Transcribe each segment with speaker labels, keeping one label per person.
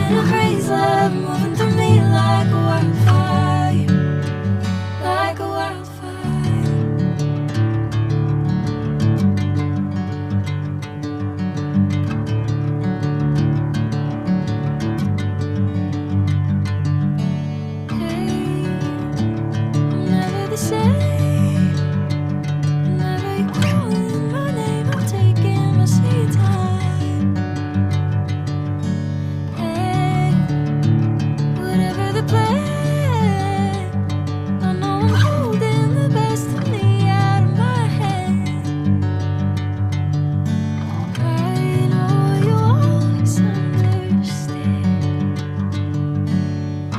Speaker 1: Catching a breeze, love moving through me like a wildfire, like a wildfire. Hey, I'm never the same. Whenever you're calling my name, I'm taking my sweet time. Hey, whatever the plan, I know I'm holding the best of me out of my head. I know you always understand.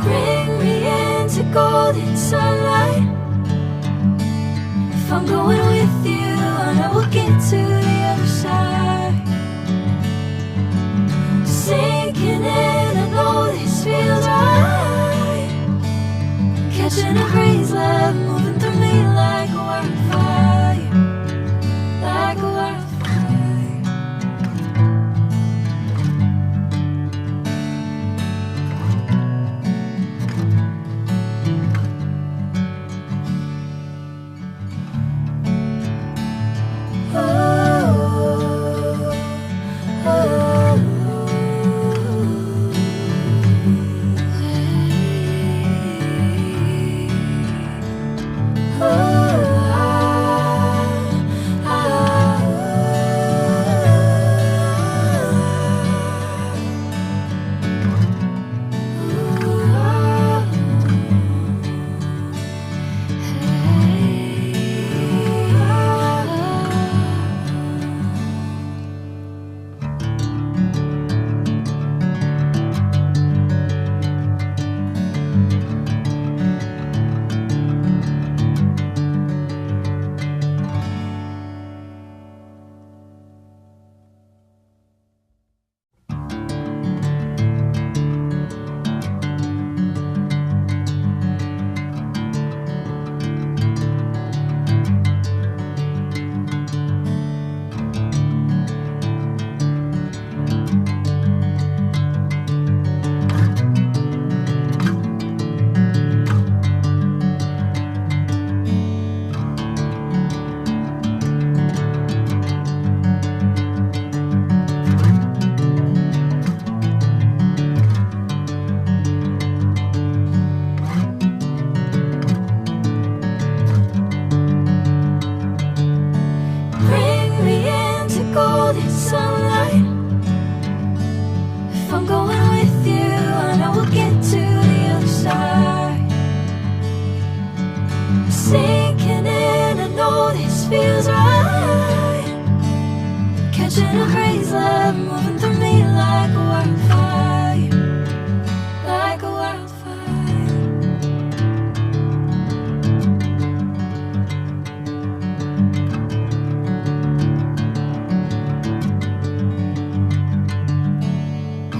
Speaker 1: Bring me into golden sunlight. If I'm going with you, I know we'll get to the other side. Sinking in, I know this feels right. Catching a breeze, love moving through me like a wildfire, like a wildfire. Bring me into golden sunlight. If I'm going with you, I know we'll get to the other side. Sinking in, I know this feels right. Catching a breeze, love moving through me like a wildfire, like a wildfire.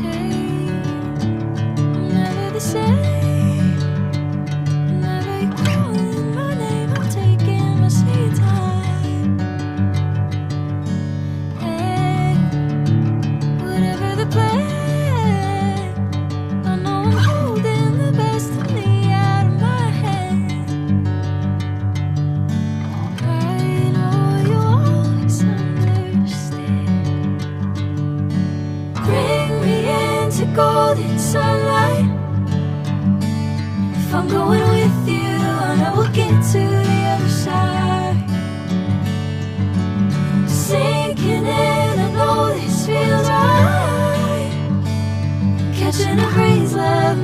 Speaker 1: Hey, I'm never the same. Whenever you're calling my name, I'm taking my sweet time. Hey, whatever the plan, I know I'm holding the best of me out of my head. I know you always understand. Bring me into golden sunlight. If I'm going with you, I know we'll get to the other side. Sinking in, I know this feels right. Catching a breeze, love